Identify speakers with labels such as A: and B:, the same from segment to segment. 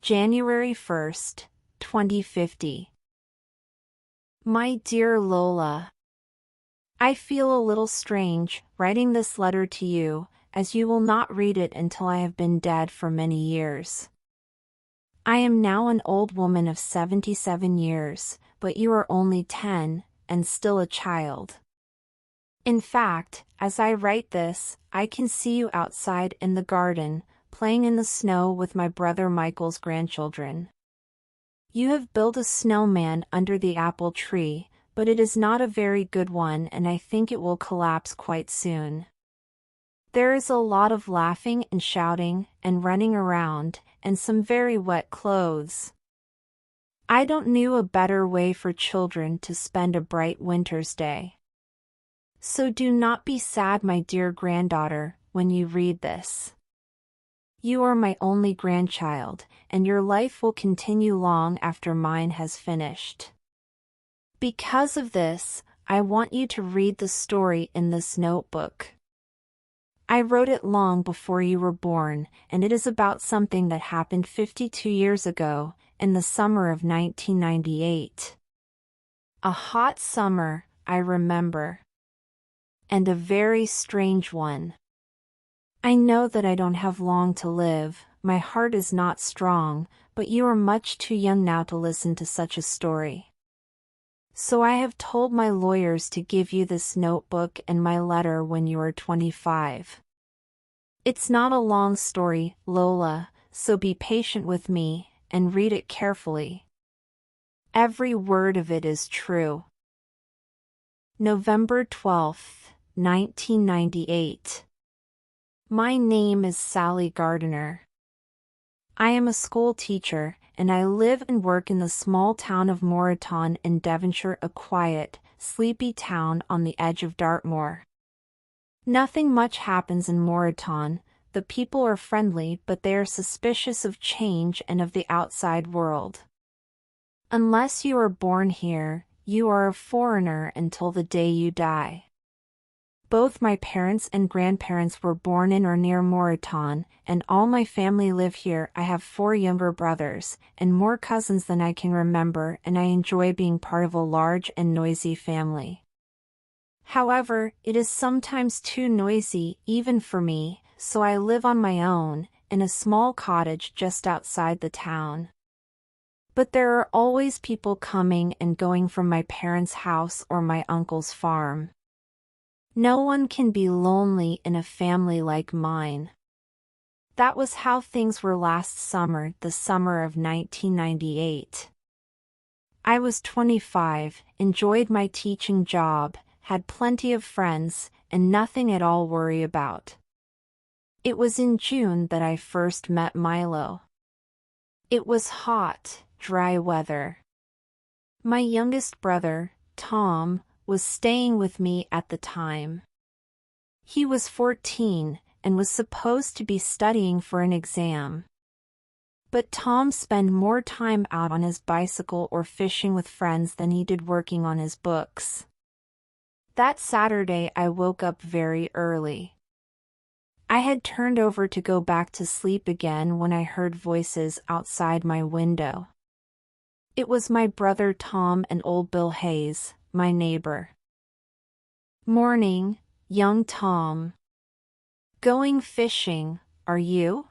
A: January 1st, 2050. My dear Lola, I feel a little strange writing this letter to you, as you will not read it until I have been dead for many years. I am now an old woman of 77 years, but you are only 10, and still a child. In fact, as I write this, I can see you outside in the garden, playing in the snow with my brother Michael's grandchildren. You have built a snowman under the apple tree, but it is not a very good one and I think it will collapse quite soon. There is a lot of laughing and shouting and running around, and some very wet clothes. I don't know a better way for children to spend a bright winter's day. So do not be sad, my dear granddaughter, when you read this. You are my only grandchild, and your life will continue long after mine has finished. Because of this, I want you to read the story in this notebook. I wrote it long before you were born, and it is about something that happened 52 years ago, in the summer of 1998. A hot summer, I remember. And a very strange one. I know that I don't have long to live, my heart is not strong, but you are much too young now to listen to such a story. So I have told my lawyers to give you this notebook and my letter when you are 25. It's not a long story, Lola, so be patient with me, and read it carefully. Every word of it is true. November 12th. 1998. My name is Sally Gardiner. I am a school teacher, and I live and work in the small town of Moreton in Devonshire, a quiet, sleepy town on the edge of Dartmoor. Nothing much happens in Moreton. The people are friendly, but they are suspicious of change and of the outside world. Unless you are born here, you are a foreigner until the day you die. Both my parents and grandparents were born in or near Moreton, and all my family live here. I have 4 younger brothers, and more cousins than I can remember, and I enjoy being part of a large and noisy family. However, it is sometimes too noisy, even for me, so I live on my own, in a small cottage just outside the town. But there are always people coming and going from my parents' house or my uncle's farm. No one can be lonely in a family like mine. That was how things were last summer, the summer of 1998. I was 25, enjoyed my teaching job, had plenty of friends, and nothing at all worry about. It was in June that I first met Milo. It was hot, dry weather. My youngest brother, Tom, was staying with me at the time. He was 14, and was supposed to be studying for an exam. But Tom spent more time out on his bicycle or fishing with friends than he did working on his books. That Saturday I woke up very early. I had turned over to go back to sleep again when I heard voices outside my window. It was my brother Tom and old Bill Hayes, my neighbor. Morning, young Tom. Going fishing, are you?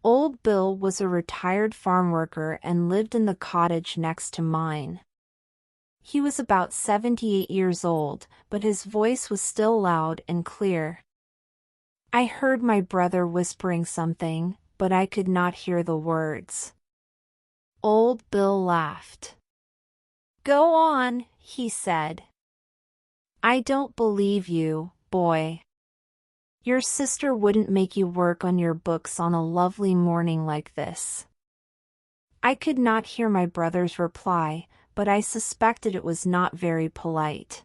A: Old Bill was a retired farm worker and lived in the cottage next to mine. He was about 78 years old, but his voice was still loud and clear. I heard my brother whispering something, but I could not hear the words. Old Bill laughed. Go on, he said. I don't believe you, boy. Your sister wouldn't make you work on your books on a lovely morning like this. I could not hear my brother's reply, but I suspected it was not very polite.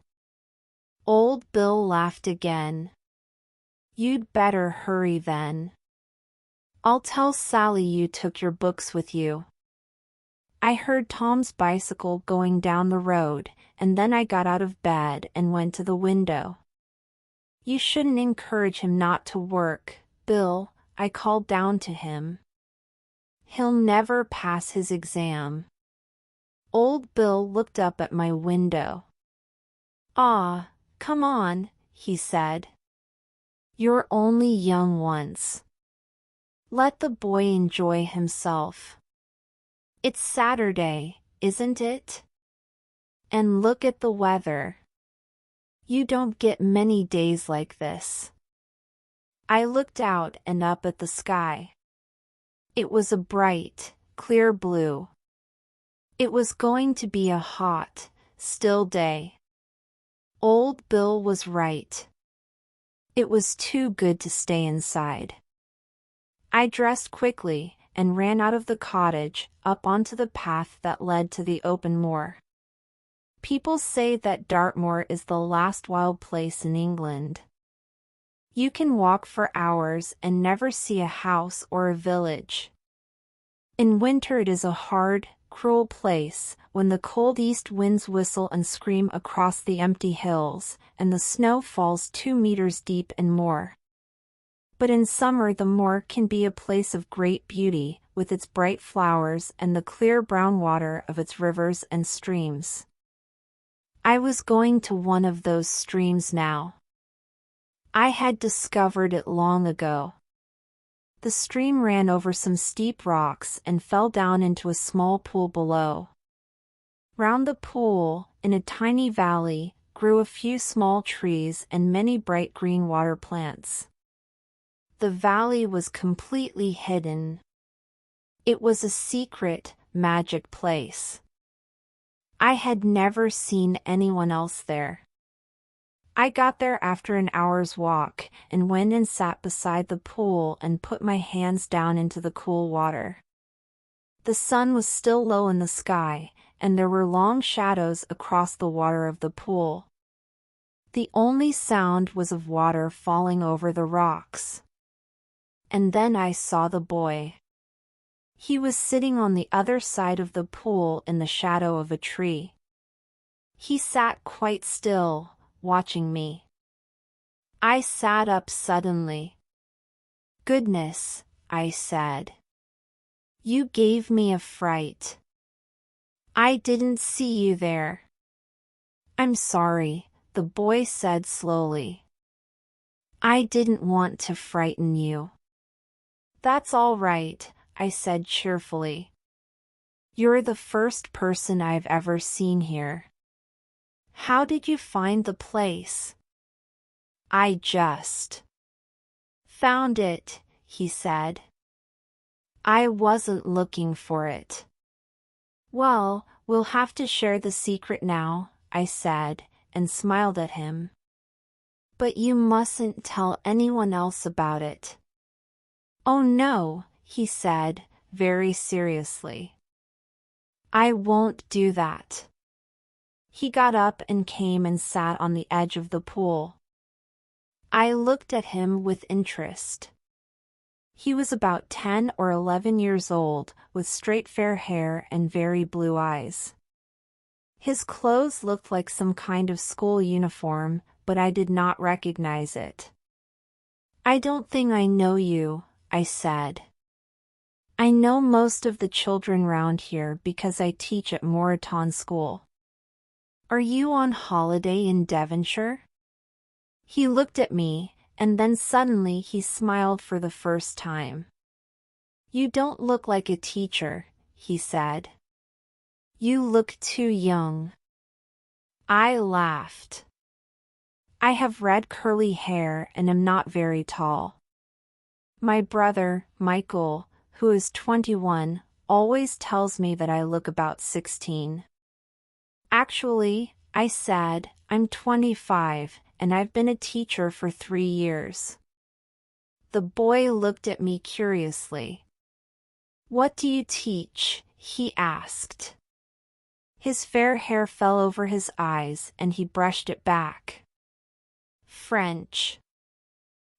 A: Old Bill laughed again. You'd better hurry then. I'll tell Sally you took your books with you. I heard Tom's bicycle going down the road, and then I got out of bed and went to the window. You shouldn't encourage him not to work, Bill, I called down to him. He'll never pass his exam. Old Bill looked up at my window. "Ah, come on," he said. "You're only young once. Let the boy enjoy himself. It's Saturday, isn't it? And look at the weather. You don't get many days like this." I looked out and up at the sky. It was a bright, clear blue. It was going to be a hot, still day. Old Bill was right. It was too good to stay inside. I dressed quickly and ran out of the cottage, up onto the path that led to the open moor. People say that Dartmoor is the last wild place in England. You can walk for hours and never see a house or a village. In winter it is a hard, cruel place, when the cold east winds whistle and scream across the empty hills, and the snow falls 2 meters deep and more. But in summer the moor can be a place of great beauty, with its bright flowers and the clear brown water of its rivers and streams. I was going to one of those streams now. I had discovered it long ago. The stream ran over some steep rocks and fell down into a small pool below. Round the pool, in a tiny valley, grew a few small trees and many bright green water plants. The valley was completely hidden. It was a secret, magic place. I had never seen anyone else there. I got there after an hour's walk and went and sat beside the pool and put my hands down into the cool water. The sun was still low in the sky, and there were long shadows across the water of the pool. The only sound was of water falling over the rocks. And then I saw the boy. He was sitting on the other side of the pool in the shadow of a tree. He sat quite still, watching me. I sat up suddenly. "Goodness," I said. "You gave me a fright. I didn't see you there." "I'm sorry," the boy said slowly. "I didn't want to frighten you." "That's all right," I said cheerfully. "You're the first person I've ever seen here. How did you find the place?" "I just found it," he said. "I wasn't looking for it." "Well, we'll have to share the secret now," I said, and smiled at him. "But you mustn't tell anyone else about it." "Oh no," he said, very seriously. "I won't do that." He got up and came and sat on the edge of the pool. I looked at him with interest. He was about 10 or 11 years old, with straight fair hair and very blue eyes. His clothes looked like some kind of school uniform, but I did not recognize it. "I don't think I know you," I said. "I know most of the children round here because I teach at Moreton School." "Are you on holiday in Devonshire?" He looked at me, and then suddenly he smiled for the first time. "You don't look like a teacher," he said. "You look too young." I laughed. "I have red curly hair and am not very tall. My brother, Michael, who is 21, always tells me that I look about 16. Actually," I said, "I'm 25, and I've been a teacher for 3 years." The boy looked at me curiously. "What do you teach?" he asked. His fair hair fell over his eyes and he brushed it back. "French.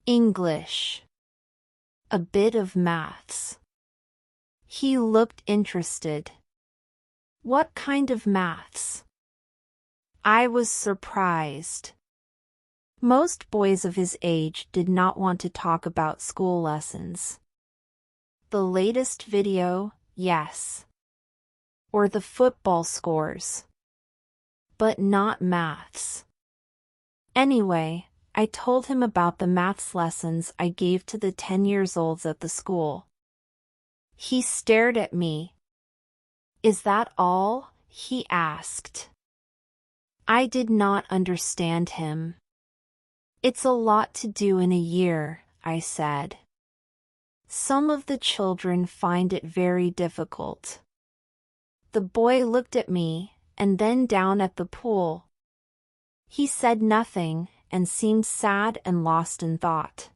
A: English. A bit of maths." He looked interested. "What kind of maths?" I was surprised. Most boys of his age did not want to talk about school lessons. the latest video, yes. Or the football scores. But not maths. Anyway, I told him about the maths lessons I gave to the 10-year-olds at the school. He stared at me. Is that all? He asked. I did not understand him. It's a lot to do in a year, I said. Some of the children find it very difficult. The boy looked at me, and then down at the pool. He said nothing, and seemed sad and lost in thought.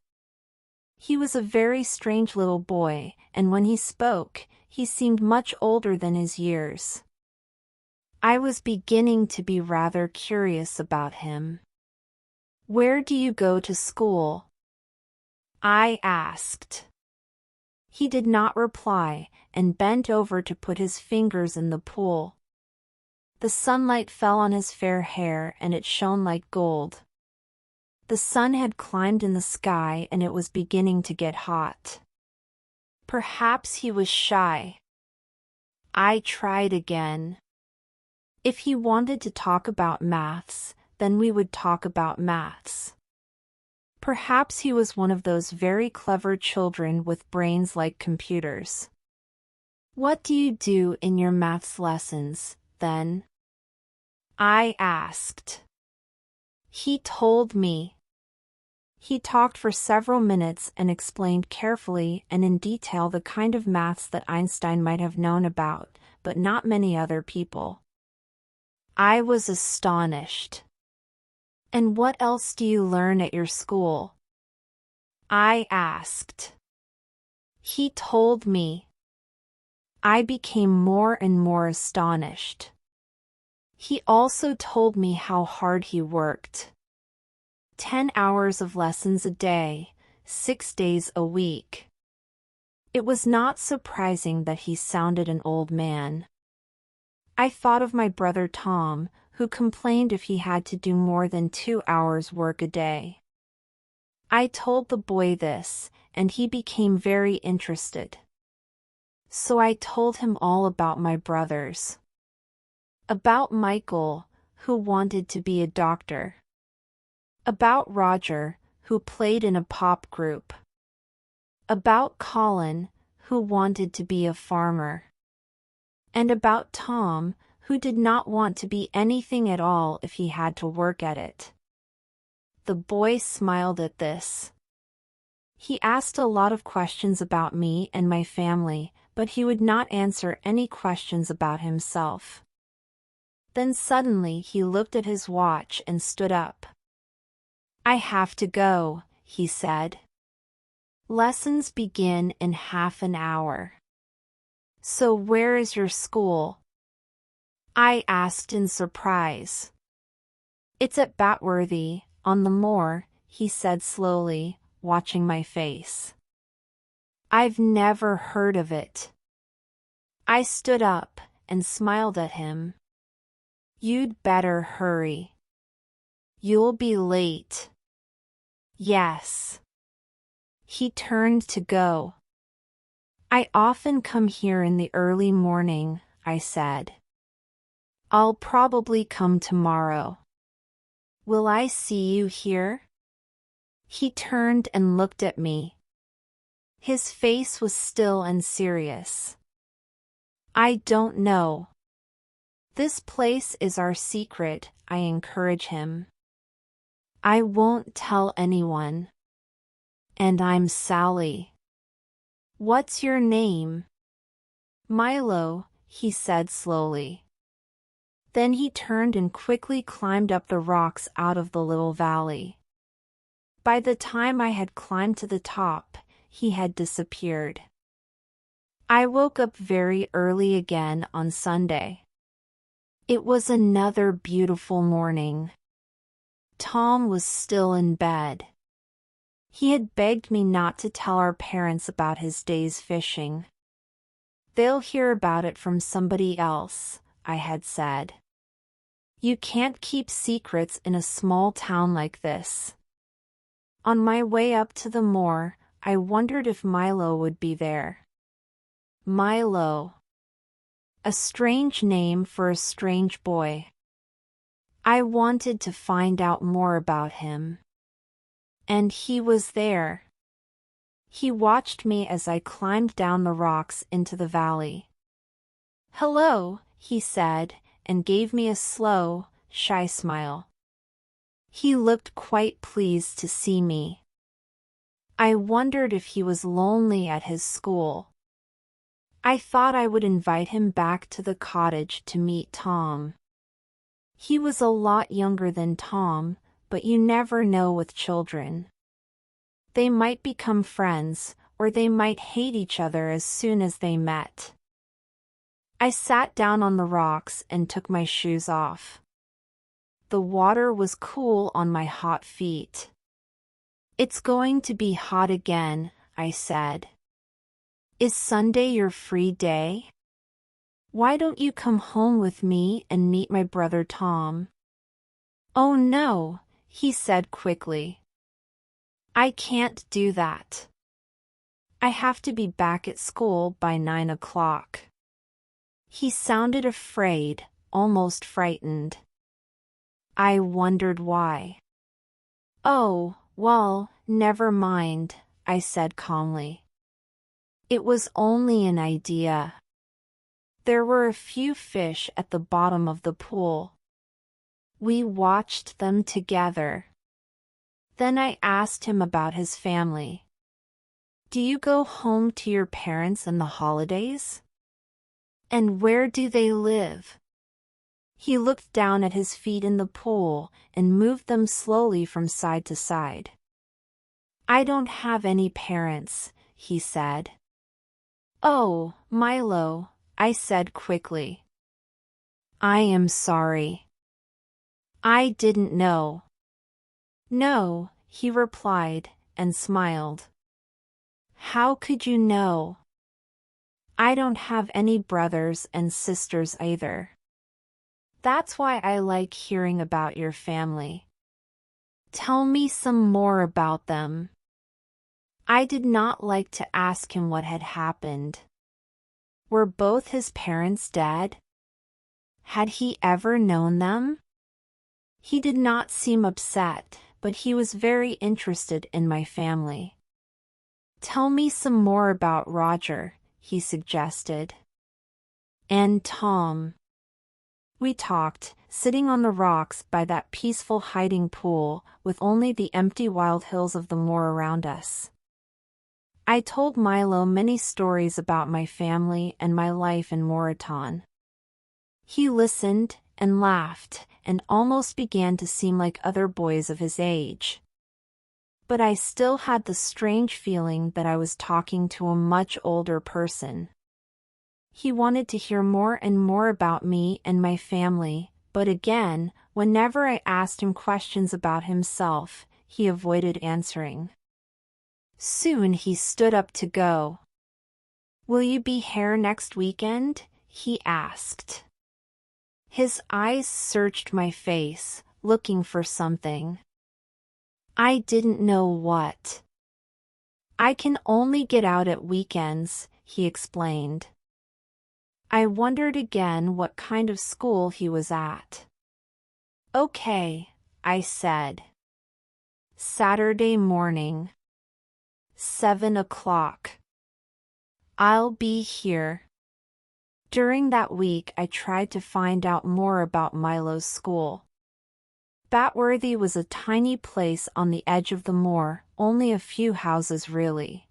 A: He was a very strange little boy, and when he spoke, he seemed much older than his years. I was beginning to be rather curious about him. Where do you go to school? I asked. He did not reply, and bent over to put his fingers in the pool. The sunlight fell on his fair hair and it shone like gold. The sun had climbed in the sky and it was beginning to get hot. Perhaps he was shy. I tried again. If he wanted to talk about maths, then we would talk about maths. Perhaps he was one of those very clever children with brains like computers. What do you do in your maths lessons, then? I asked. He told me. He talked for several minutes and explained carefully and in detail the kind of maths that Einstein might have known about, but not many other people. I was astonished. And what else do you learn at your school? I asked. He told me. I became more and more astonished. He also told me how hard he worked. 10 hours of lessons a day, 6 days a week. It was not surprising that he sounded an old man. I thought of my brother Tom, who complained if he had to do more than 2 hours work a day. I told the boy this, and he became very interested. So I told him all about my brothers. About Michael, who wanted to be a doctor. About Roger, who played in a pop group. About Colin, who wanted to be a farmer. And about Tom, who did not want to be anything at all if he had to work at it. The boy smiled at this. He asked a lot of questions about me and my family, but he would not answer any questions about himself. Then suddenly he looked at his watch and stood up. I have to go, he said. Lessons begin in half an hour. So where is your school? I asked in surprise. It's at Batworthy, on the moor, he said slowly, watching my face. I've never heard of it. I stood up and smiled at him. You'd better hurry. You'll be late. Yes. He turned to go. I often come here in the early morning, I said. I'll probably come tomorrow. Will I see you here? He turned and looked at me. His face was still and serious. I don't know. This place is our secret, I encourage him. I won't tell anyone. And I'm Sally. What's your name? Milo, he said slowly. Then he turned and quickly climbed up the rocks out of the little valley. By the time I had climbed to the top, he had disappeared. I woke up very early again on Sunday. It was another beautiful morning. Tom was still in bed. He had begged me not to tell our parents about his day's fishing. They'll hear about it from somebody else, I had said. You can't keep secrets in a small town like this. On my way up to the moor, I wondered if Milo would be there. Milo. A strange name for a strange boy. I wanted to find out more about him. And he was there. He watched me as I climbed down the rocks into the valley. "Hello," he said, and gave me a slow, shy smile. He looked quite pleased to see me. I wondered if he was lonely at his school. I thought I would invite him back to the cottage to meet Tom. He was a lot younger than Tom, but you never know with children. They might become friends, or they might hate each other as soon as they met. I sat down on the rocks and took my shoes off. The water was cool on my hot feet. "It's going to be hot again," I said. "Is Sunday your free day? Why don't you come home with me and meet my brother Tom?" "Oh no," he said quickly. "I can't do that. I have to be back at school by 9 o'clock. He sounded afraid, almost frightened. I wondered why. "Oh, well, never mind," I said calmly. It was only an idea. There were a few fish at the bottom of the pool. We watched them together. Then I asked him about his family. "Do you go home to your parents in the holidays? And where do they live?" He looked down at his feet in the pool and moved them slowly from side to side. "I don't have any parents," he said. "Oh, Milo," I said quickly. "I am sorry. I didn't know." "No," he replied, and smiled. "How could you know? I don't have any brothers and sisters either. That's why I like hearing about your family. Tell me some more about them." I did not like to ask him what had happened. Were both his parents dead? Had he ever known them? He did not seem upset, but he was very interested in my family. "Tell me some more about Roger," he suggested. "And Tom." We talked, sitting on the rocks by that peaceful hiding pool, with only the empty wild hills of the moor around us. I told Milo many stories about my family and my life in Moreton. He listened, and laughed, and almost began to seem like other boys of his age. But I still had the strange feeling that I was talking to a much older person. He wanted to hear more and more about me and my family, but again, whenever I asked him questions about himself, he avoided answering. Soon he stood up to go. "Will you be here next weekend?" he asked. His eyes searched my face, looking for something. I didn't know what. "I can only get out at weekends," he explained. I wondered again what kind of school he was at. "Okay," I said. "Saturday morning. 7 o'clock. I'll be here." During that week I tried to find out more about Milo's school. Batworthy was a tiny place on the edge of the moor, only a few houses really.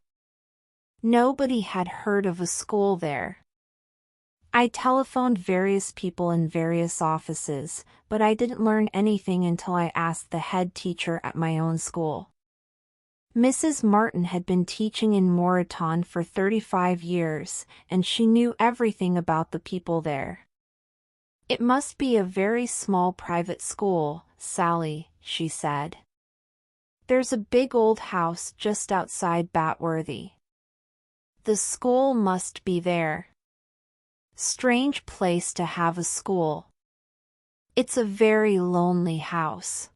A: Nobody had heard of a school there. I telephoned various people in various offices, but I didn't learn anything until I asked the head teacher at my own school. Mrs. Martin had been teaching in Moreton for 35 years, and she knew everything about the people there. "It must be a very small private school, Sally," she said. "There's a big old house just outside Batworthy. The school must be there. Strange place to have a school. It's a very lonely house.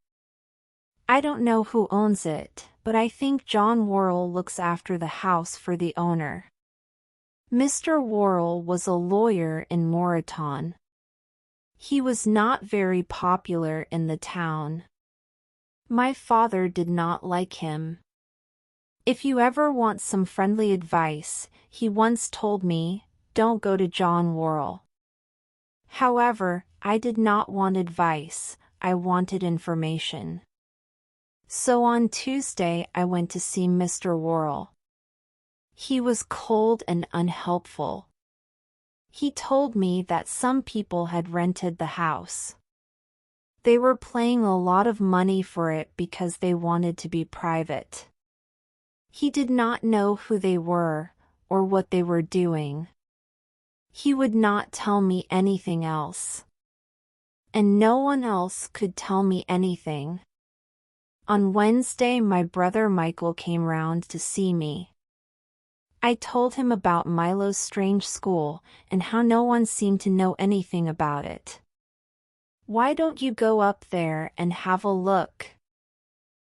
A: I don't know who owns it, but I think John Worrell looks after the house for the owner. Mr. Worrell was a lawyer in Moreton. He was not very popular in the town. My father did not like him. If you ever want some friendly advice, he once told me, don't go to John Worrell. However, I did not want advice, I wanted information. So on Tuesday I went to see Mr. Worrell. He was cold and unhelpful. He told me that some people had rented the house. They were paying a lot of money for it because they wanted to be private. He did not know who they were, or what they were doing. He would not tell me anything else. And no one else could tell me anything. On Wednesday my brother Michael came round to see me. I told him about Milo's strange school, and how no one seemed to know anything about it. Why don't you go up there and have a look?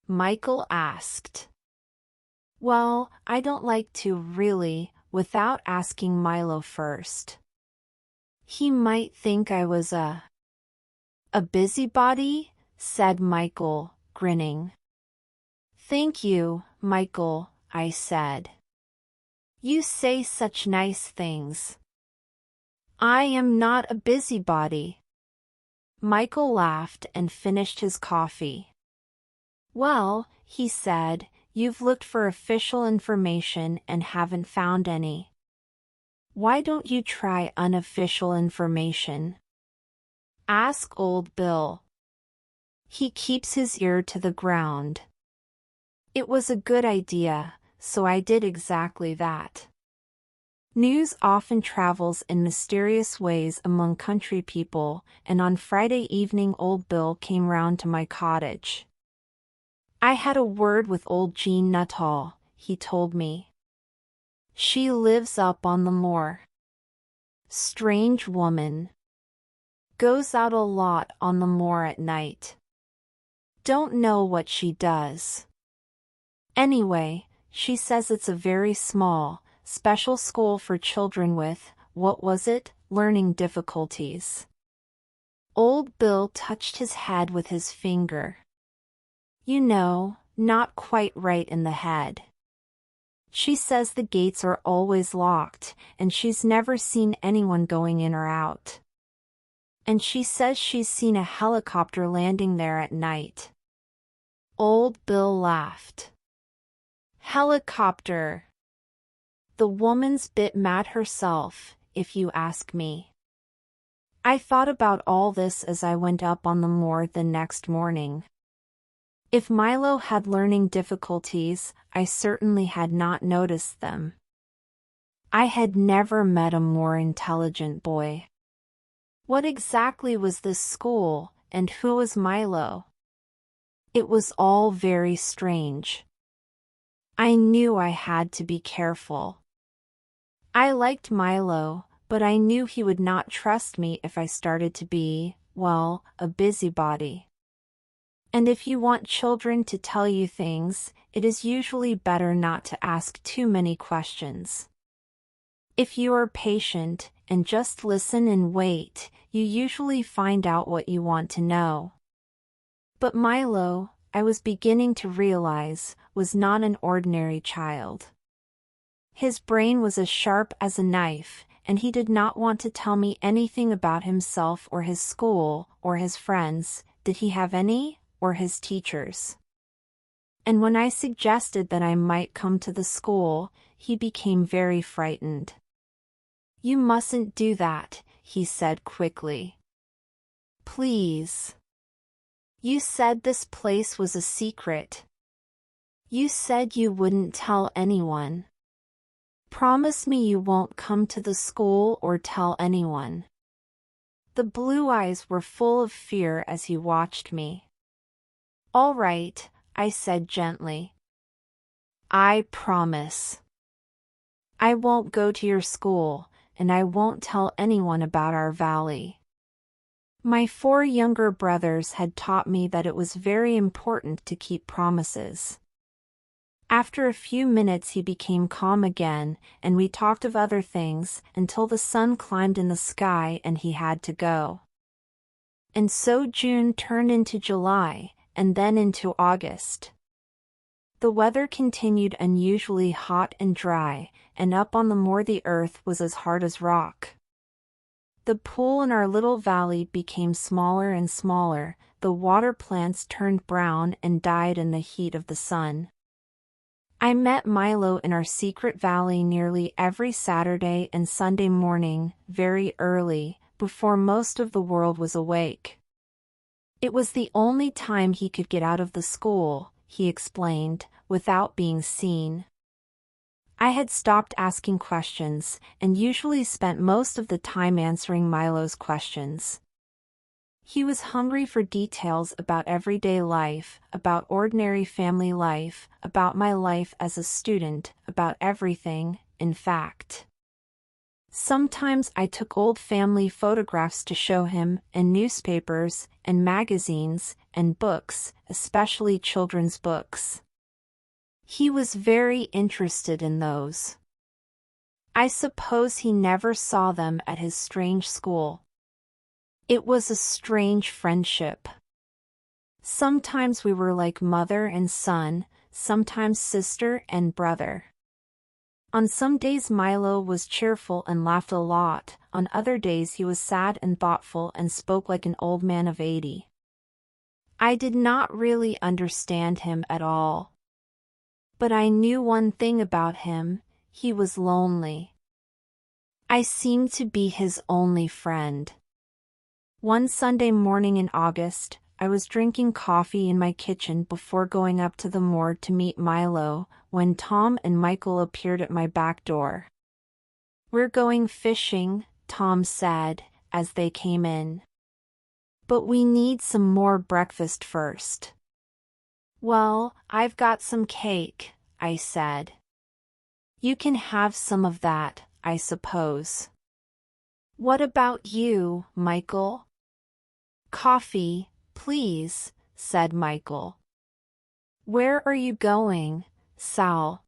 A: Michael asked. Well, I don't like to really, without asking Milo first. He might think I was a busybody, said Michael, grinning. Thank you, Michael, I said. You say such nice things. I am not a busybody. Michael laughed and finished his coffee. Well, he said, you've looked for official information and haven't found any. Why don't you try unofficial information? Ask old Bill. He keeps his ear to the ground. It was a good idea, so I did exactly that. News often travels in mysterious ways among country people, and on Friday evening old Bill came round to my cottage. I had a word with old Jean Nuttall, he told me. She lives up on the moor. Strange woman. Goes out a lot on the moor at night. Don't know what she does. Anyway, she says it's a very small, special school for children with, what was it, learning difficulties. Old Bill touched his head with his finger. You know, not quite right in the head. She says the gates are always locked, and she's never seen anyone going in or out. And she says she's seen a helicopter landing there at night. Old Bill laughed. Helicopter. The woman's bit mad herself, if you ask me. I thought about all this as I went up on the moor the next morning. If Milo had learning difficulties, I certainly had not noticed them. I had never met a more intelligent boy. What exactly was this school, and who was Milo? It was all very strange. I knew I had to be careful. I liked Milo, but I knew he would not trust me if I started to be, well, a busybody. And if you want children to tell you things, it is usually better not to ask too many questions. If you are patient, and just listen and wait, you usually find out what you want to know. But Milo, I was beginning to realize, was not an ordinary child. His brain was as sharp as a knife, and he did not want to tell me anything about himself or his school, or his friends, did he have any, or his teachers. And when I suggested that I might come to the school, he became very frightened. You mustn't do that, he said quickly. Please. You said this place was a secret. You said you wouldn't tell anyone. Promise me you won't come to the school or tell anyone. The blue eyes were full of fear as he watched me. All right, I said gently. I promise. I won't go to your school, and I won't tell anyone about our valley. My 4 younger brothers had taught me that it was very important to keep promises. After a few minutes he became calm again, and we talked of other things, until the sun climbed in the sky and he had to go. And so June turned into July, and then into August. The weather continued unusually hot and dry, and up on the moor the earth was as hard as rock. The pool in our little valley became smaller and smaller, the water plants turned brown and died in the heat of the sun. I met Milo in our secret valley nearly every Saturday and Sunday morning, very early, before most of the world was awake. It was the only time he could get out of the school, he explained, without being seen. I had stopped asking questions, and usually spent most of the time answering Milo's questions. He was hungry for details about everyday life, about ordinary family life, about my life as a student, about everything, in fact. Sometimes I took old family photographs to show him, and newspapers, and magazines, and books, especially children's books. He was very interested in those. I suppose he never saw them at his strange school. It was a strange friendship. Sometimes we were like mother and son, sometimes sister and brother. On some days Milo was cheerful and laughed a lot, on other days he was sad and thoughtful and spoke like an old man of 80. I did not really understand him at all. But I knew one thing about him: he was lonely. I seemed to be his only friend. One Sunday morning in August, I was drinking coffee in my kitchen before going up to the moor to meet Milo, when Tom and Michael appeared at my back door. "We're going fishing," Tom said, as they came in. "But we need some more breakfast first." "Well, I've got some cake," I said. "You can have some of that, I suppose." "What about you, Michael?" "Coffee, please," said Michael. "Where are you going, Sal?"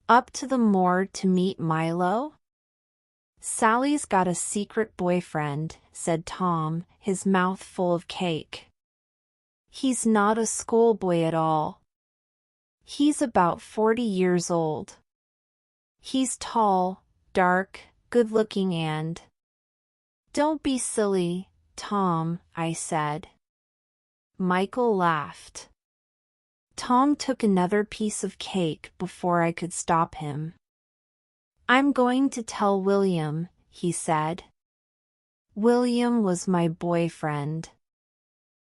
A: "Up to the moor to meet Milo?" "Sally's got a secret boyfriend," said Tom, his mouth full of cake. "He's not a schoolboy at all. He's about 40 years old. He's tall, dark, good-looking and—" "Don't be silly, Tom," I said. Michael laughed. Tom took another piece of cake before I could stop him. "I'm going to tell William," he said. William was my boyfriend.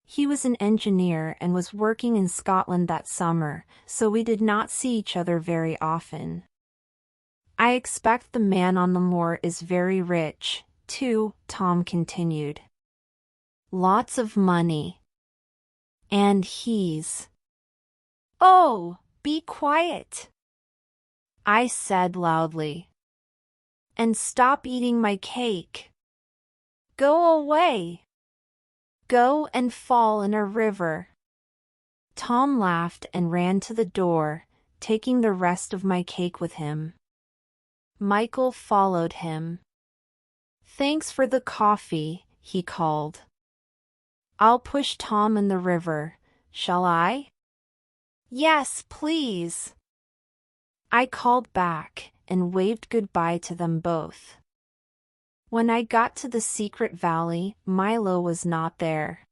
A: He was an engineer and was working in Scotland that summer, so we did not see each other very often. "I expect the man on the moor is very rich, too," Tom continued. "Lots of money. And he's—" "Oh, be quiet," I said loudly. "And stop eating my cake. Go away. Go and fall in a river." Tom laughed and ran to the door, taking the rest of my cake with him. Michael followed him. "Thanks for the coffee," he called. "I'll push Tom in the river, shall I?" "Yes, please," I called back, and waved goodbye to them both. When I got to the secret valley, Milo was not there.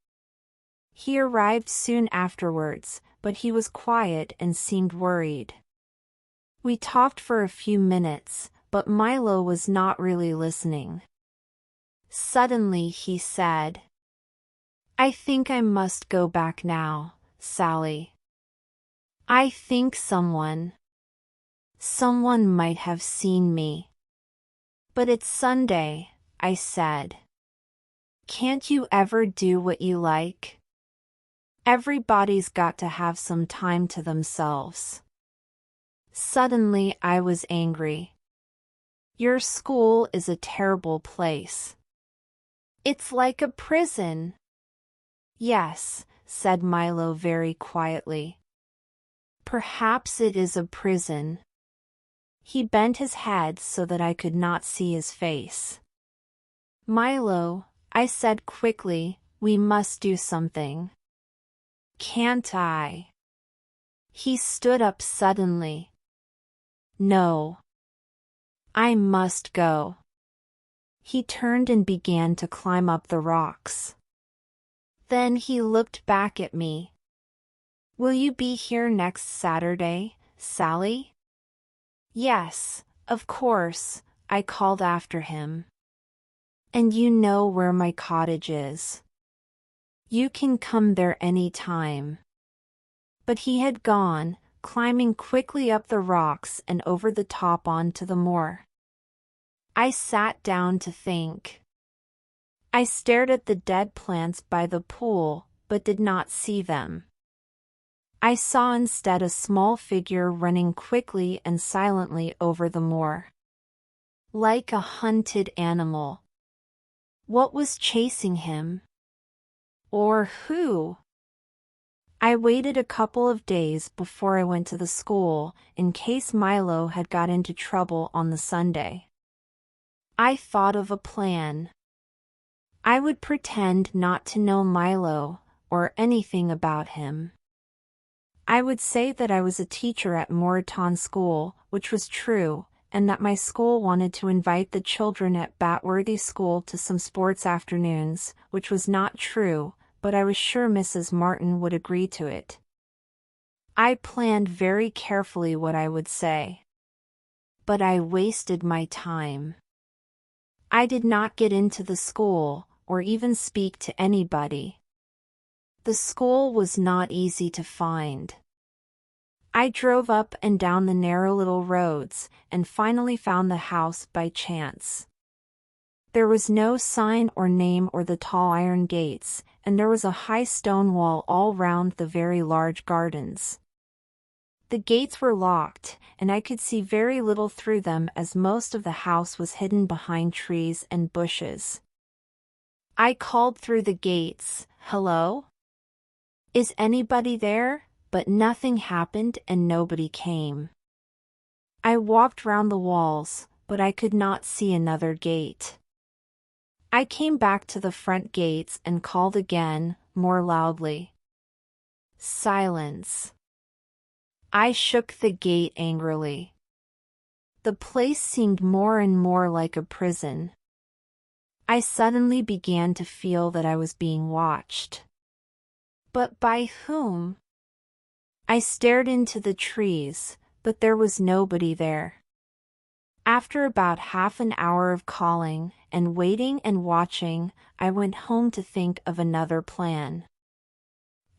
A: He arrived soon afterwards, but he was quiet and seemed worried. We talked for a few minutes, but Milo was not really listening. Suddenly he said, "I think I must go back now, Sally. I think someone might have seen me." "But it's Sunday," I said. "Can't you ever do what you like? Everybody's got to have some time to themselves." Suddenly I was angry. "Your school is a terrible place. It's like a prison." "Yes," said Milo very quietly. Perhaps it is a prison. He bent his head so that I could not see his face. Milo, I said quickly, we must do something. Can't I? He stood up suddenly. No. I must go. He turned and began to climb up the rocks. Then he looked back at me. Will you be here next Saturday, Sally? Yes, of course, I called after him. And you know where my cottage is. You can come there any time. But he had gone, climbing quickly up the rocks and over the top onto the moor. I sat down to think. I stared at the dead plants by the pool, but did not see them. I saw instead a small figure running quickly and silently over the moor. Like a hunted animal. What was chasing him? Or who? I waited a couple of days before I went to the school, in case Milo had got into trouble on the Sunday. I thought of a plan. I would pretend not to know Milo, or anything about him. I would say that I was a teacher at Moreton School, which was true, and that my school wanted to invite the children at Batworthy School to some sports afternoons, which was not true, but I was sure Mrs. Martin would agree to it. I planned very carefully what I would say. But I wasted my time. I did not get into the school, or even speak to anybody. The school was not easy to find. I drove up and down the narrow little roads, and finally found the house by chance. There was no sign or name or the tall iron gates, and there was a high stone wall all round the very large gardens. The gates were locked, and I could see very little through them as most of the house was hidden behind trees and bushes. I called through the gates, "Hello? Is anybody there?" But nothing happened and nobody came. I walked round the walls, but I could not see another gate. I came back to the front gates and called again, more loudly. Silence. I shook the gate angrily. The place seemed more and more like a prison. I suddenly began to feel that I was being watched. But by whom? I stared into the trees, but there was nobody there. After about half an hour of calling, and waiting and watching, I went home to think of another plan.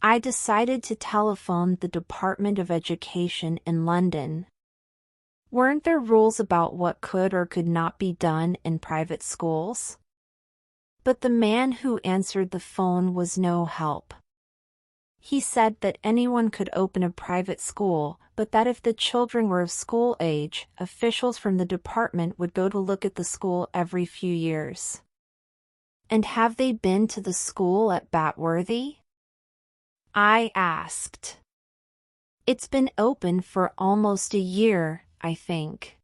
A: I decided to telephone the Department of Education in London. Weren't there rules about what could or could not be done in private schools? But the man who answered the phone was no help. He said that anyone could open a private school, but that if the children were of school age, officials from the department would go to look at the school every few years. And have they been to the school at Batworthy? I asked. It's been open for almost a year, I think.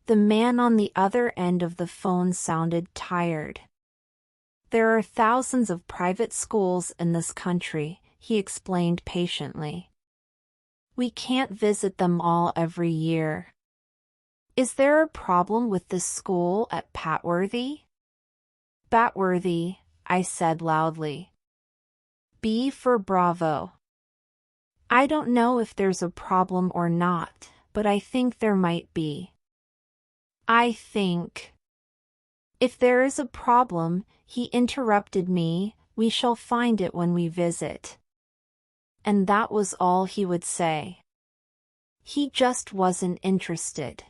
A: The man on the other end of the phone sounded tired. There are thousands of private schools in this country, he explained patiently. We can't visit them all every year. Is there a problem with this school at Patworthy? Batworthy, I said loudly. B for Bravo. I don't know if there's a problem or not, but I think there might be. I think. If there is a problem, he interrupted me, we shall find it when we visit. And that was all he would say. He just wasn't interested.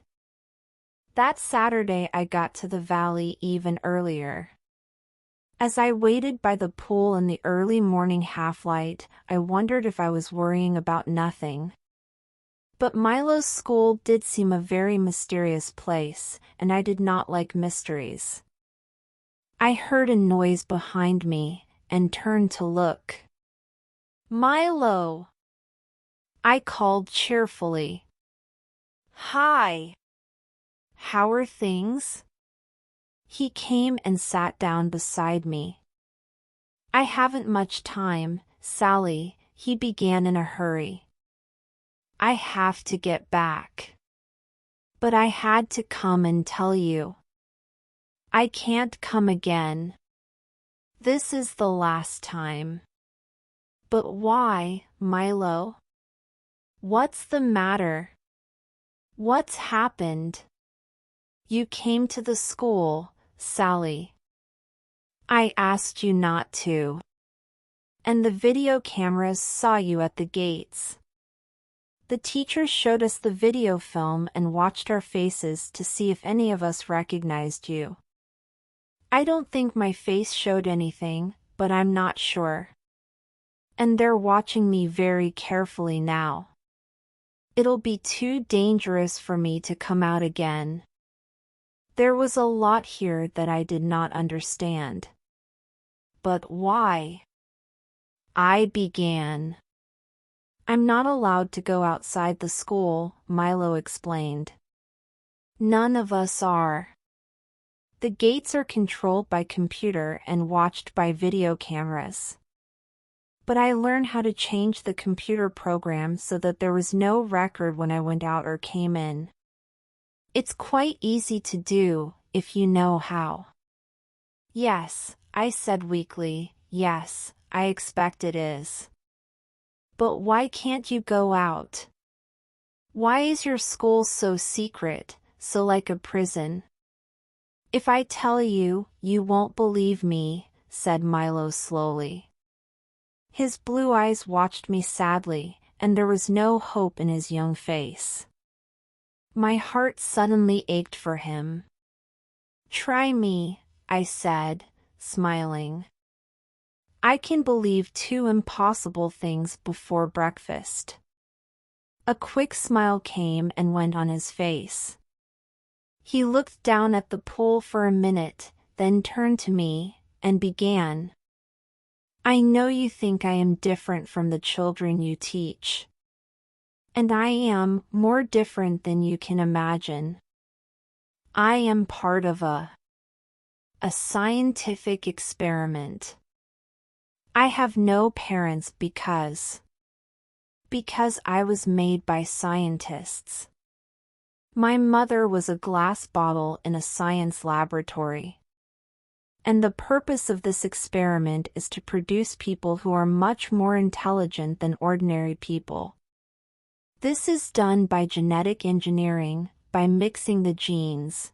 A: That Saturday I got to the valley even earlier. As I waited by the pool in the early morning half-light, I wondered if I was worrying about nothing. But Milo's school did seem a very mysterious place, and I did not like mysteries. I heard a noise behind me, and turned to look. Milo! I called cheerfully. Hi. How are things? He came and sat down beside me. I haven't much time, Sally, he began in a hurry. I have to get back. But I had to come and tell you. I can't come again. This is the last time. But why, Milo? What's the matter? What's happened? You came to the school, Sally. I asked you not to. And the video cameras saw you at the gates. The teachers showed us the video film and watched our faces to see if any of us recognized you. I don't think my face showed anything, but I'm not sure. And they're watching me very carefully now. It'll be too dangerous for me to come out again. There was a lot here that I did not understand. But why? I began. I'm not allowed to go outside the school, Milo explained. None of us are. The gates are controlled by computer and watched by video cameras. But I learned how to change the computer program so that there was no record when I went out or came in. It's quite easy to do, if you know how. Yes, I said weakly, yes, I expect it is. But why can't you go out? Why is your school so secret, so like a prison? If I tell you, you won't believe me, said Milo slowly. His blue eyes watched me sadly, and there was no hope in his young face. My heart suddenly ached for him. Try me, I said, smiling. I can believe 2 impossible things before breakfast. A quick smile came and went on his face. He looked down at the pool for a minute, then turned to me, and began. I know you think I am different from the children you teach. And I am more different than you can imagine. I am part of a scientific experiment. I have no parents because I was made by scientists. My mother was a glass bottle in a science laboratory. And the purpose of this experiment is to produce people who are much more intelligent than ordinary people. This is done by genetic engineering, by mixing the genes.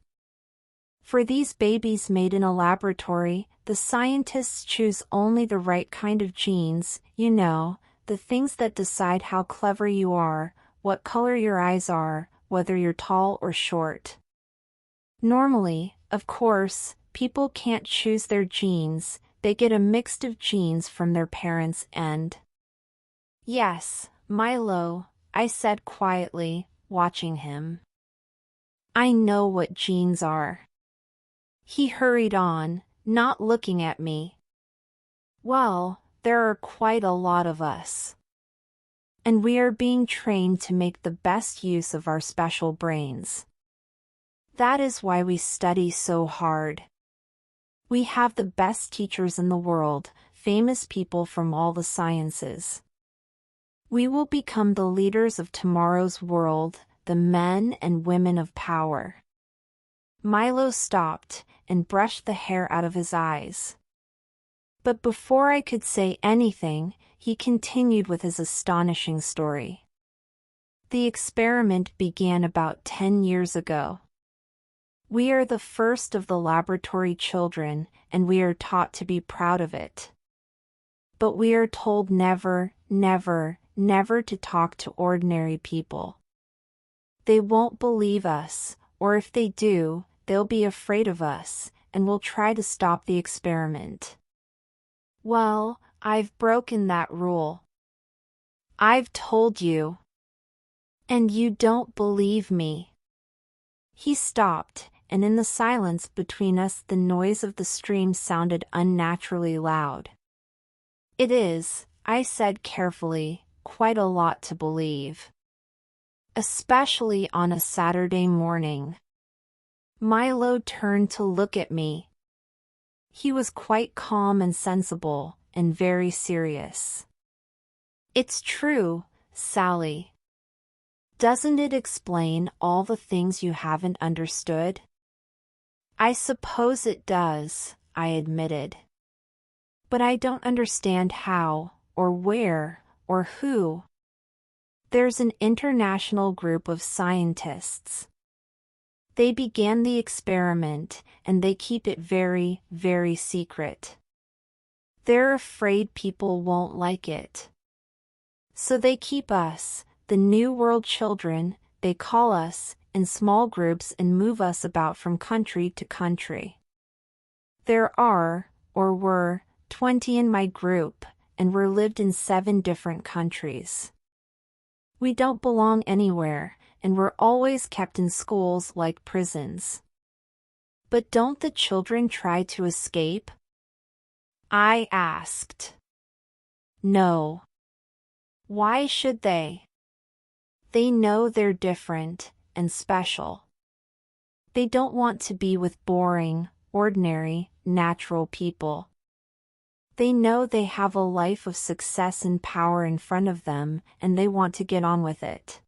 A: For these babies made in a laboratory, the scientists choose only the right kind of genes, you know, the things that decide how clever you are, what color your eyes are, whether you're tall or short. Normally, of course, people can't choose their genes, they get a mix of genes from their parents and… Yes, Milo, I said quietly, watching him. I know what genes are. He hurried on, not looking at me. Well, there are quite a lot of us. And we are being trained to make the best use of our special brains. That is why we study so hard. We have the best teachers in the world, famous people from all the sciences. We will become the leaders of tomorrow's world, the men and women of power. Milo stopped and brushed the hair out of his eyes. But before I could say anything, he continued with his astonishing story. The experiment began about 10 years ago. We are the first of the laboratory children, and we are taught to be proud of it. But we are told never, never, never to talk to ordinary people. They won't believe us, or if they do, they'll be afraid of us, and will try to stop the experiment. Well, I've broken that rule. I've told you. And you don't believe me. He stopped, and in the silence between us the noise of the stream sounded unnaturally loud. It is, I said carefully, quite a lot to believe. Especially on a Saturday morning. Milo turned to look at me. He was quite calm and sensible, and very serious. It's true, Sally. Doesn't it explain all the things you haven't understood? I suppose it does, I admitted. But I don't understand how, or where, or who. There's an international group of scientists. They began the experiment, and they keep it very, very secret. They're afraid people won't like it. So they keep us, the New World children, they call us, in small groups and move us about from country to country. There are, or were, 20 in my group, and we're lived in 7 different countries. We don't belong anywhere, and we're always kept in schools like prisons. But don't the children try to escape? I asked. No. Why should they? They know they're different and special. They don't want to be with boring, ordinary, natural people. They know they have a life of success and power in front of them, and they want to get on with it.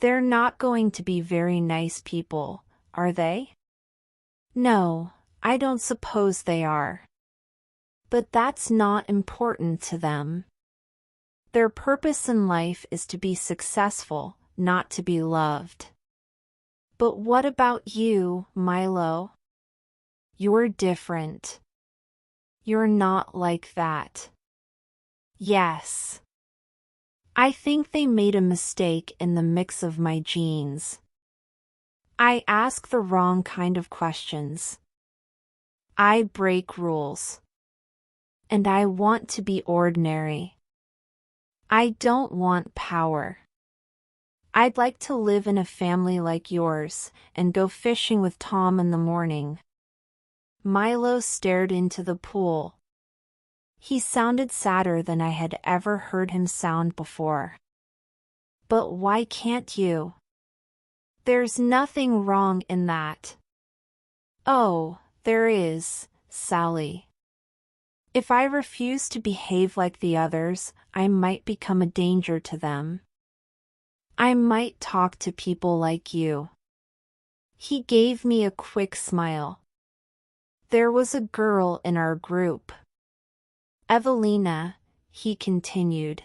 A: They're not going to be very nice people, are they? No, I don't suppose they are. But that's not important to them. Their purpose in life is to be successful, not to be loved. But what about you, Milo? You're different. You're not like that. Yes. I think they made a mistake in the mix of my genes. I ask the wrong kind of questions. I break rules. And I want to be ordinary. I don't want power. I'd like to live in a family like yours, and go fishing with Tom in the morning. Milo stared into the pool. He sounded sadder than I had ever heard him sound before. But why can't you? There's nothing wrong in that. Oh, there is, Sally. If I refuse to behave like the others, I might become a danger to them. I might talk to people like you. He gave me a quick smile. There was a girl in our group. Evelina, he continued.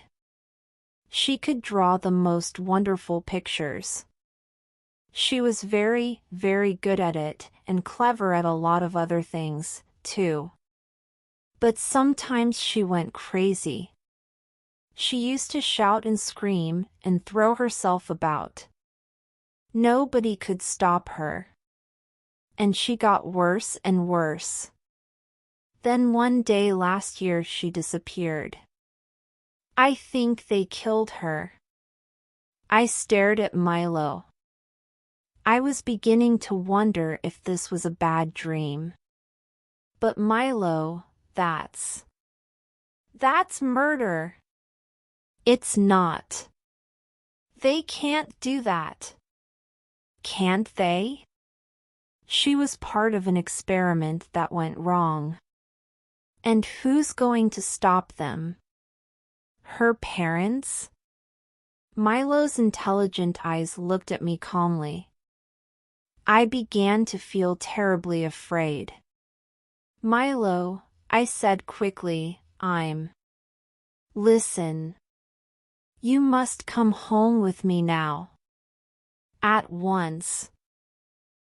A: She could draw the most wonderful pictures. She was very, very good at it, and clever at a lot of other things, too. But sometimes she went crazy. She used to shout and scream and throw herself about. Nobody could stop her. And she got worse and worse. Then one day last year she disappeared. I think they killed her. I stared at Milo. I was beginning to wonder if this was a bad dream. But Milo, that's murder. It's not. They can't do that. Can't they? She was part of an experiment that went wrong. And who's going to stop them? Her parents? Milo's intelligent eyes looked at me calmly. I began to feel terribly afraid. Milo, I said quickly, Listen. You must come home with me now. At once.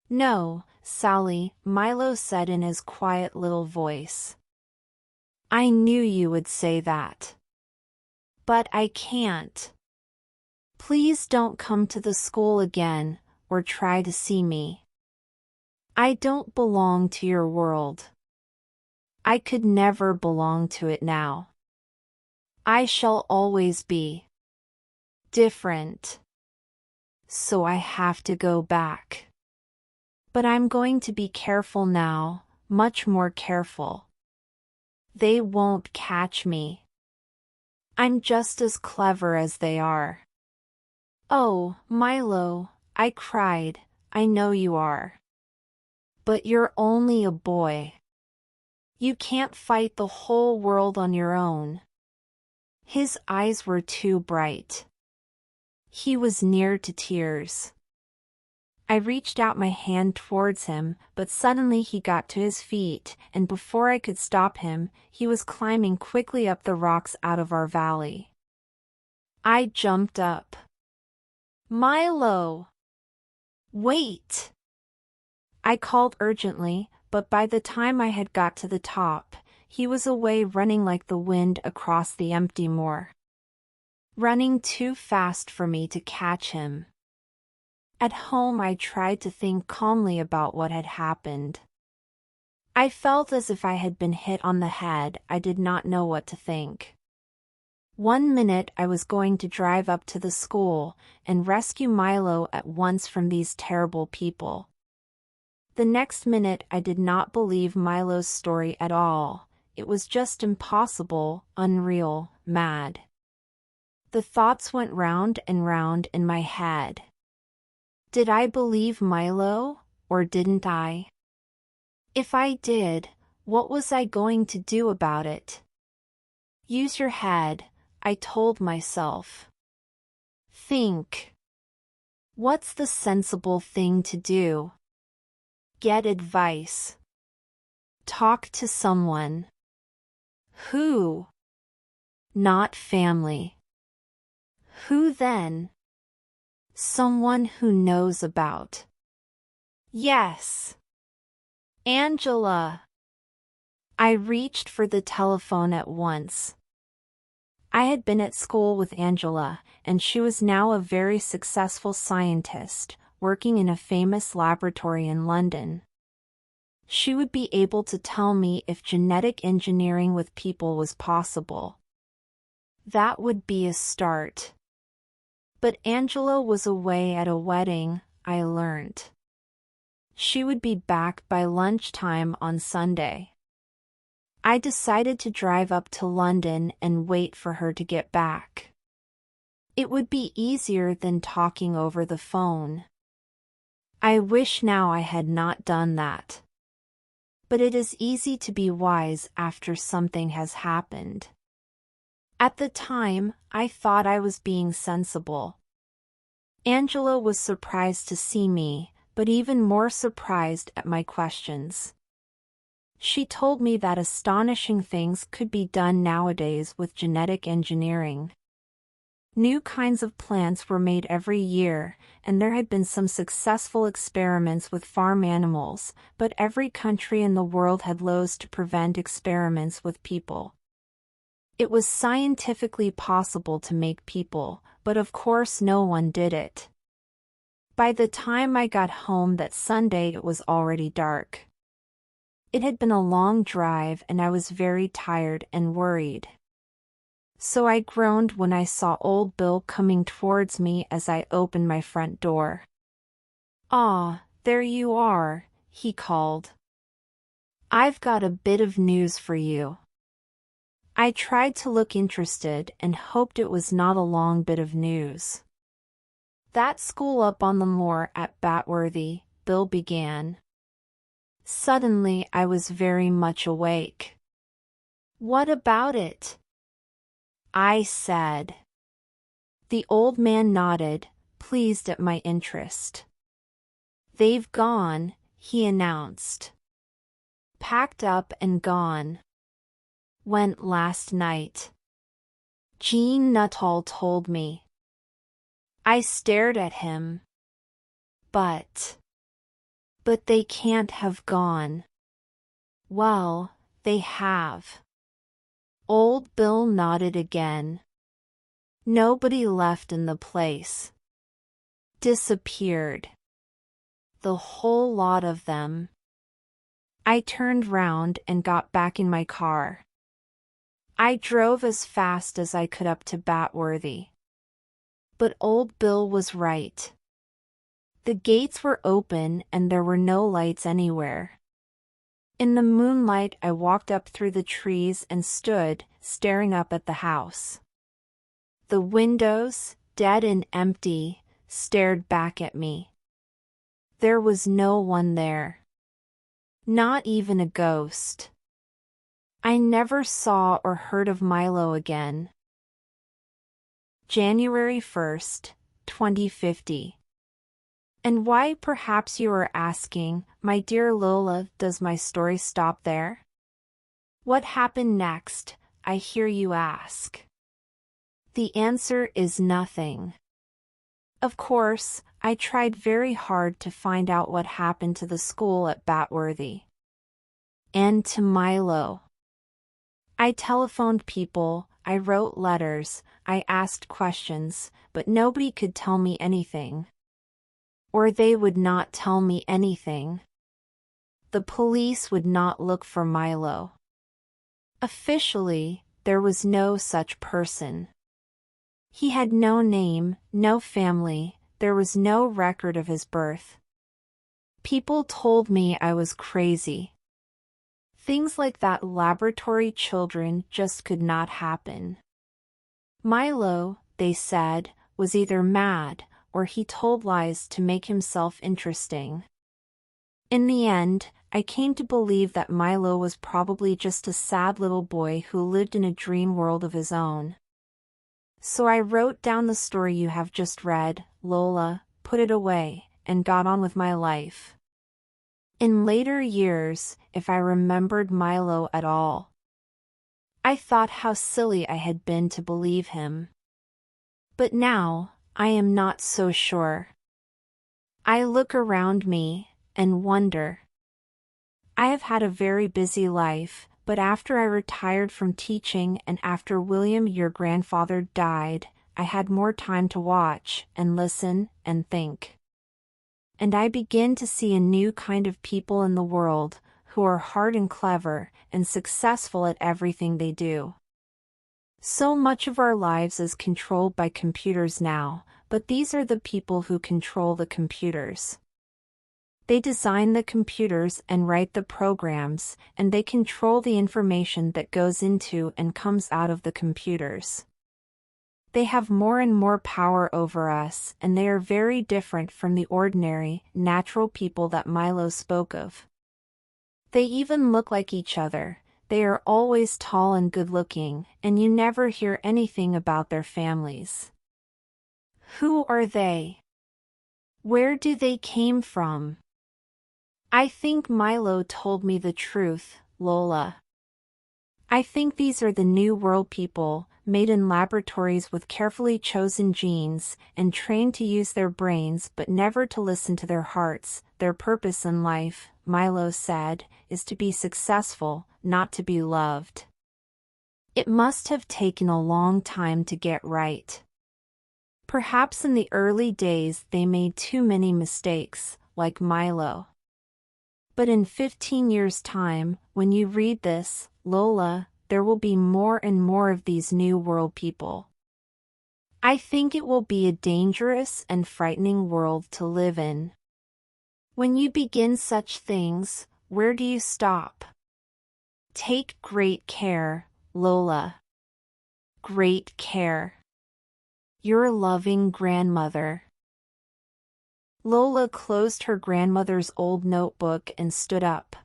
A: No, Sally, Milo said in his quiet little voice. I knew you would say that. But I can't. Please don't come to the school again, or try to see me. I don't belong to your world. I could never belong to it now. I shall always be different. So I have to go back. But I'm going to be careful now, much more careful. They won't catch me. I'm just as clever as they are. Oh, Milo, I cried, I know you are. But you're only a boy. You can't fight the whole world on your own. His eyes were too bright. He was near to tears. I reached out my hand towards him, but suddenly he got to his feet, and before I could stop him, he was climbing quickly up the rocks out of our valley. I jumped up. Milo! Wait! I called urgently, but by the time I had got to the top, he was away running like the wind across the empty moor. Running too fast for me to catch him. At home I tried to think calmly about what had happened. I felt as if I had been hit on the head. I did not know what to think. One minute I was going to drive up to the school and rescue Milo at once from these terrible people. The next minute I did not believe Milo's story at all. It was just impossible, unreal, mad. The thoughts went round and round in my head. Did I believe Milo, or didn't I? If I did, what was I going to do about it? Use your head, I told myself. Think. What's the sensible thing to do? Get advice. Talk to someone. Who? Not family. Who then? Someone who knows about. Yes. Angela. I reached for the telephone at once. I had been at school with Angela, and she was now a very successful scientist, working in a famous laboratory in London. She would be able to tell me if genetic engineering with people was possible. That would be a start. But Angela was away at a wedding, I learned. She would be back by lunchtime on Sunday. I decided to drive up to London and wait for her to get back. It would be easier than talking over the phone. I wish now I had not done that. But it is easy to be wise after something has happened. At the time, I thought I was being sensible. Angela was surprised to see me, but even more surprised at my questions. She told me that astonishing things could be done nowadays with genetic engineering. New kinds of plants were made every year, and there had been some successful experiments with farm animals, but every country in the world had laws to prevent experiments with people. It was scientifically possible to make people, but of course no one did it. By the time I got home that Sunday it was already dark. It had been a long drive and I was very tired and worried. So I groaned when I saw old Bill coming towards me as I opened my front door. "Ah, there you are," he called. "I've got a bit of news for you." I tried to look interested and hoped it was not a long bit of news. "That school up on the moor at Batworthy," Bill began. Suddenly I was very much awake. "What about it?" I said. The old man nodded, pleased at my interest. "They've gone," he announced. "Packed up and gone. Went last night. Jean Nuttall told me." I stared at him. But they can't have gone." "Well, they have." Old Bill nodded again. "Nobody left in the place. Disappeared. The whole lot of them." I turned round and got back in my car. I drove as fast as I could up to Batworthy. But old Bill was right. The gates were open and there were no lights anywhere. In the moonlight I walked up through the trees and stood, staring up at the house. The windows, dead and empty, stared back at me. There was no one there. Not even a ghost. I never saw or heard of Milo again. January 1st, 2050. And why, perhaps you are asking, my dear Lola, does my story stop there? What happened next, I hear you ask. The answer is nothing. Of course, I tried very hard to find out what happened to the school at Batworthy. And to Milo. I telephoned people, I wrote letters, I asked questions, but nobody could tell me anything. Or they would not tell me anything. The police would not look for Milo. Officially, there was no such person. He had no name, no family, there was no record of his birth. People told me I was crazy. Things like that laboratory children just could not happen. Milo, they said, was either mad, or he told lies to make himself interesting. In the end, I came to believe that Milo was probably just a sad little boy who lived in a dream world of his own. So I wrote down the story you have just read, Lola, put it away, and got on with my life. In later years, if I remembered Milo at all, I thought how silly I had been to believe him. But now, I am not so sure. I look around me, and wonder. I have had a very busy life, but after I retired from teaching and after William, your grandfather, died, I had more time to watch, and listen, and think. And I begin to see a new kind of people in the world, who are hard and clever, and successful at everything they do. So much of our lives is controlled by computers now, but these are the people who control the computers. They design the computers and write the programs, and they control the information that goes into and comes out of the computers. They have more and more power over us, and they are very different from the ordinary, natural people that Milo spoke of. They even look like each other. They are always tall and good-looking, and you never hear anything about their families. Who are they? Where do they came from? I think Milo told me the truth, Lola. I think these are the New World people, made in laboratories with carefully chosen genes, and trained to use their brains but never to listen to their hearts. Their purpose in life, Milo said, is to be successful, not to be loved. It must have taken a long time to get right. Perhaps in the early days they made too many mistakes, like Milo. But in 15 years' time, when you read this, Lola, there will be more and more of these New World people. I think it will be a dangerous and frightening world to live in. When you begin such things, where do you stop? Take great care, Lola. Great care. Your loving grandmother. Lola closed her grandmother's old notebook and stood up.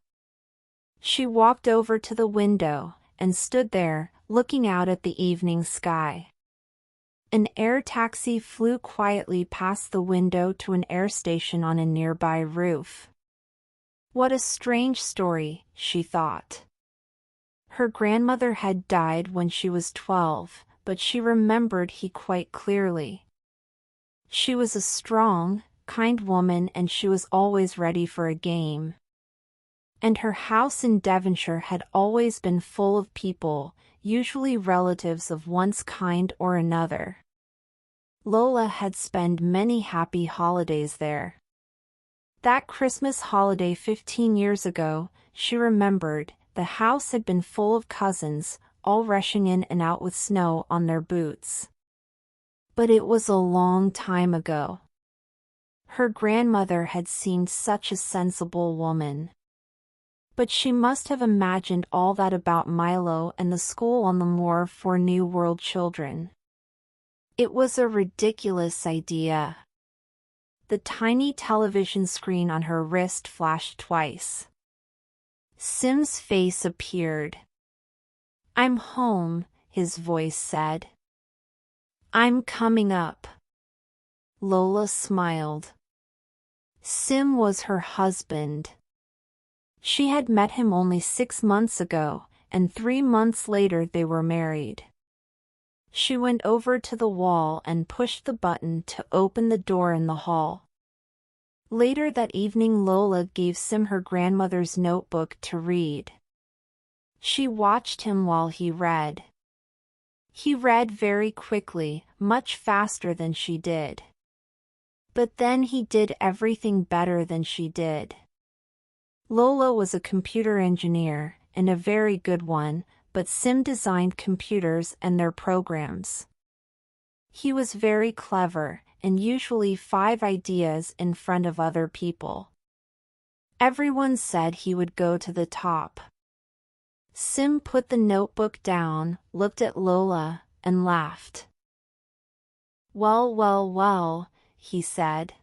A: She walked over to the window, and stood there, looking out at the evening sky. An air taxi flew quietly past the window to an air station on a nearby roof. What a strange story, she thought. Her grandmother had died when she was 12, but she remembered he quite clearly. She was a strong, kind woman, and she was always ready for a game. And her house in Devonshire had always been full of people, usually relatives of one's kind or another. Lola had spent many happy holidays there. That Christmas holiday 15 years ago, she remembered, the house had been full of cousins, all rushing in and out with snow on their boots. But it was a long time ago. Her grandmother had seemed such a sensible woman. But she must have imagined all that about Milo and the school on the moor for New World children. It was a ridiculous idea. The tiny television screen on her wrist flashed twice. Sim's face appeared. "I'm home," his voice said. "I'm coming up." Lola smiled. Sim was her husband. She had met him only 6 months ago, and 3 months later they were married. She went over to the wall and pushed the button to open the door in the hall. Later that evening, Lola gave Sim her grandmother's notebook to read. She watched him while he read. He read very quickly, much faster than she did. But then he did everything better than she did. Lola was a computer engineer, and a very good one, but Sim designed computers and their programs. He was very clever, and usually 5 ideas in front of other people. Everyone said he would go to the top. Sim put the notebook down, looked at Lola, and laughed. "Well, well, well," he said.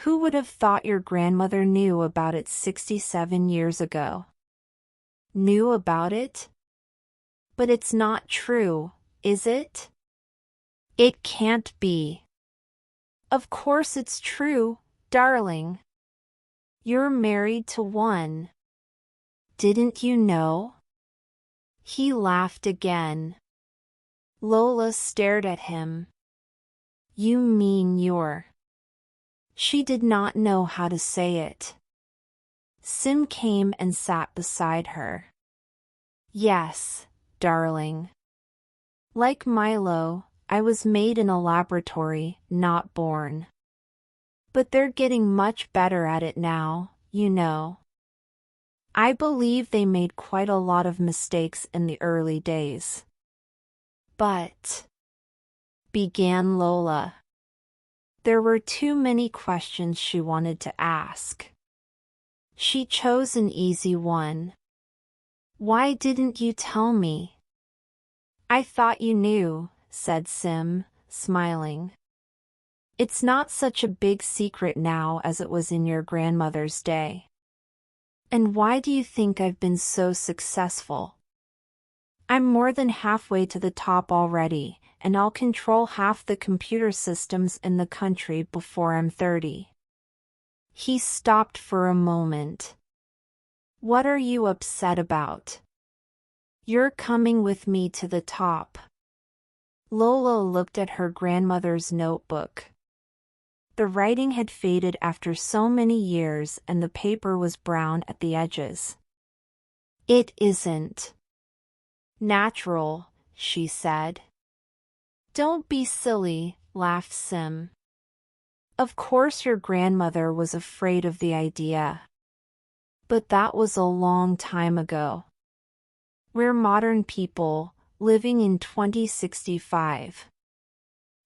A: "Who would have thought your grandmother knew about it 67 years ago?" "Knew about it? But it's not true, is it?" "It can't be." "Of course it's true, darling. You're married to one. Didn't you know?" He laughed again. Lola stared at him. "You mean you're—" She did not know how to say it. Sim came and sat beside her. "Yes, darling. Like Milo, I was made in a laboratory, not born. But they're getting much better at it now, you know. I believe they made quite a lot of mistakes in the early days." "But," began Lola. There were too many questions she wanted to ask. She chose an easy one. "Why didn't you tell me?" "I thought you knew," said Sim, smiling. "It's not such a big secret now as it was in your grandmother's day." "And why do you think I've been so successful?" "I'm more than halfway to the top already, and I'll control half the computer systems in the country before I'm 30. He stopped for a moment. "What are you upset about?" "You're coming with me to the top." Lola looked at her grandmother's notebook. The writing had faded after so many years and the paper was brown at the edges. "It isn't natural," she said. "Don't be silly," laughed Sim. "Of course your grandmother was afraid of the idea. But that was a long time ago. We're modern people, living in 2065.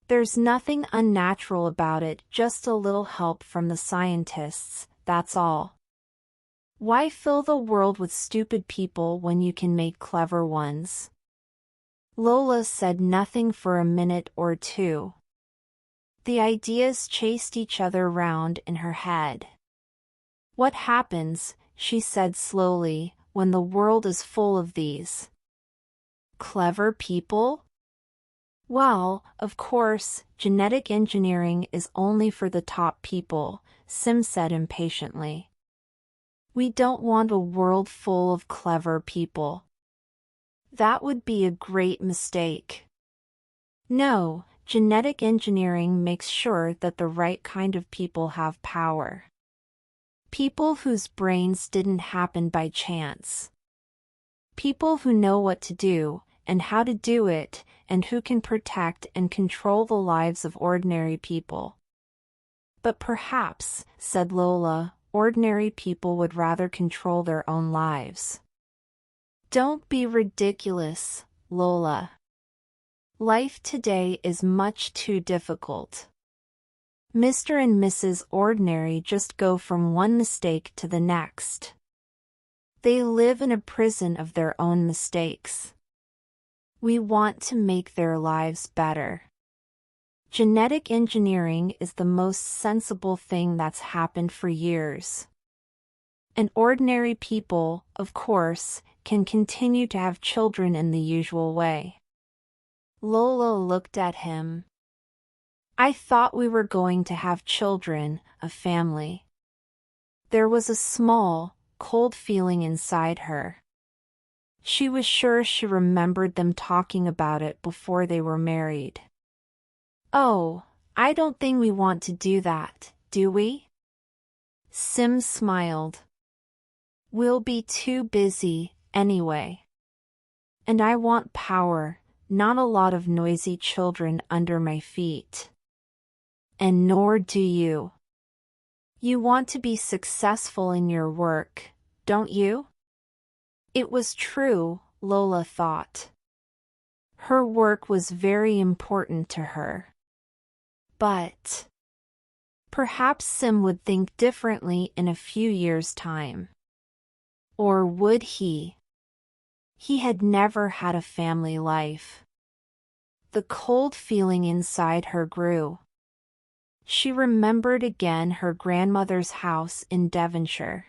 A: There's nothing unnatural about it, just a little help from the scientists, that's all. Why fill the world with stupid people when you can make clever ones?" Lola said nothing for a minute or two. The ideas chased each other round in her head. "What happens," she said slowly, "when the world is full of these clever people?" "Well, of course, genetic engineering is only for the top people," Sim said impatiently. "We don't want a world full of clever people. That would be a great mistake. No, genetic engineering makes sure that the right kind of people have power. People whose brains didn't happen by chance. People who know what to do, and how to do it, and who can protect and control the lives of ordinary people." "But perhaps," said Lola, "ordinary people would rather control their own lives." "Don't be ridiculous, Lola. Life today is much too difficult. Mr. and Mrs. Ordinary just go from one mistake to the next. They live in a prison of their own mistakes. We want to make their lives better." Genetic engineering is the most sensible thing that's happened for years. And ordinary people, of course, can continue to have children in the usual way. Lola looked at him. I thought we were going to have children, a family. There was a small, cold feeling inside her. She was sure she remembered them talking about it before they were married. Oh, I don't think we want to do that, do we? Sim smiled. We'll be too busy, anyway. And I want power, not a lot of noisy children under my feet. And nor do you. You want to be successful in your work, don't you? It was true, Lola thought. Her work was very important to her. But perhaps Sim would think differently in a few years' time. Or would he? He had never had a family life. The cold feeling inside her grew. She remembered again her grandmother's house in Devonshire.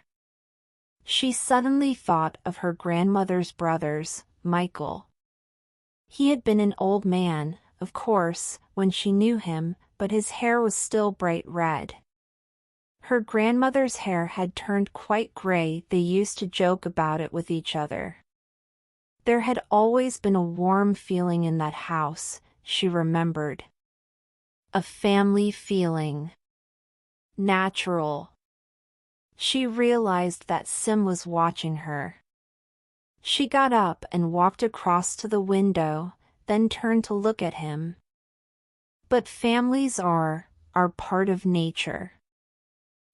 A: She suddenly thought of her grandmother's brothers, Michael. He had been an old man, of course, when she knew him, but his hair was still bright red. Her grandmother's hair had turned quite gray. They used to joke about it with each other. There had always been a warm feeling in that house, she remembered. A family feeling. Natural. She realized that Sim was watching her. She got up and walked across to the window, then turned to look at him. But families are part of nature.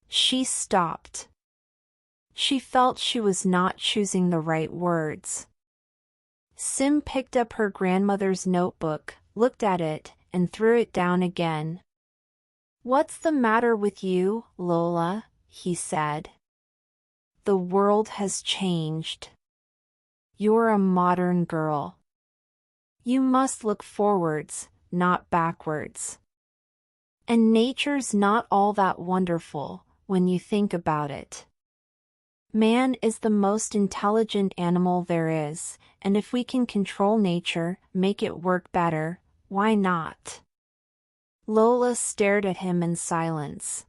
A: She stopped. She felt she was not choosing the right words. Sim picked up her grandmother's notebook, looked at it, and threw it down again. What's the matter with you, Lola? He said. The world has changed. You're a modern girl. You must look forwards, not backwards. And nature's not all that wonderful, when you think about it. Man is the most intelligent animal there is, and if we can control nature, make it work better, why not? Lola stared at him in silence.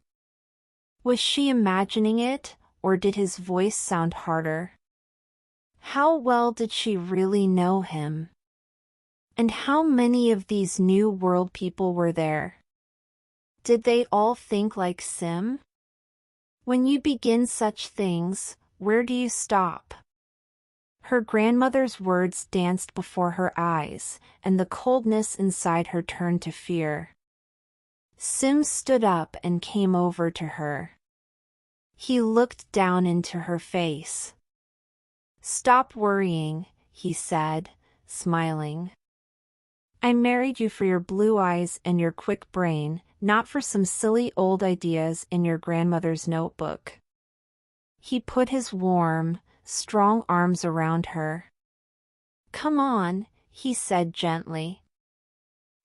A: Was she imagining it, or did his voice sound harder? How well did she really know him? And how many of these new world people were there? Did they all think like Sim? When you begin such things, where do you stop? Her grandmother's words danced before her eyes, and the coldness inside her turned to fear. Sim stood up and came over to her. He looked down into her face. Stop worrying, he said, smiling. I married you for your blue eyes and your quick brain, not for some silly old ideas in your grandmother's notebook. He put his warm, strong arms around her. Come on, he said gently.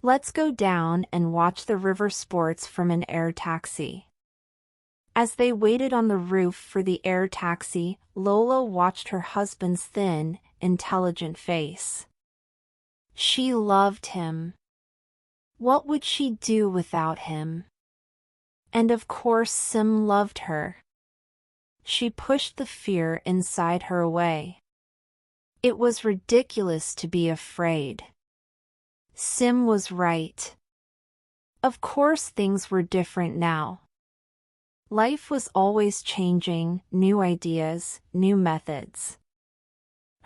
A: Let's go down and watch the river sports from an air taxi. As they waited on the roof for the air taxi, Lola watched her husband's thin, intelligent face. She loved him. What would she do without him? And of course Sim loved her. She pushed the fear inside her away. It was ridiculous to be afraid. Sim was right. Of course things were different now. Life was always changing, new ideas, new methods.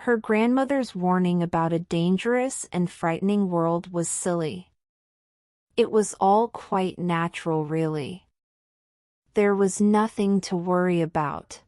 A: Her grandmother's warning about a dangerous and frightening world was silly. It was all quite natural, really. There was nothing to worry about.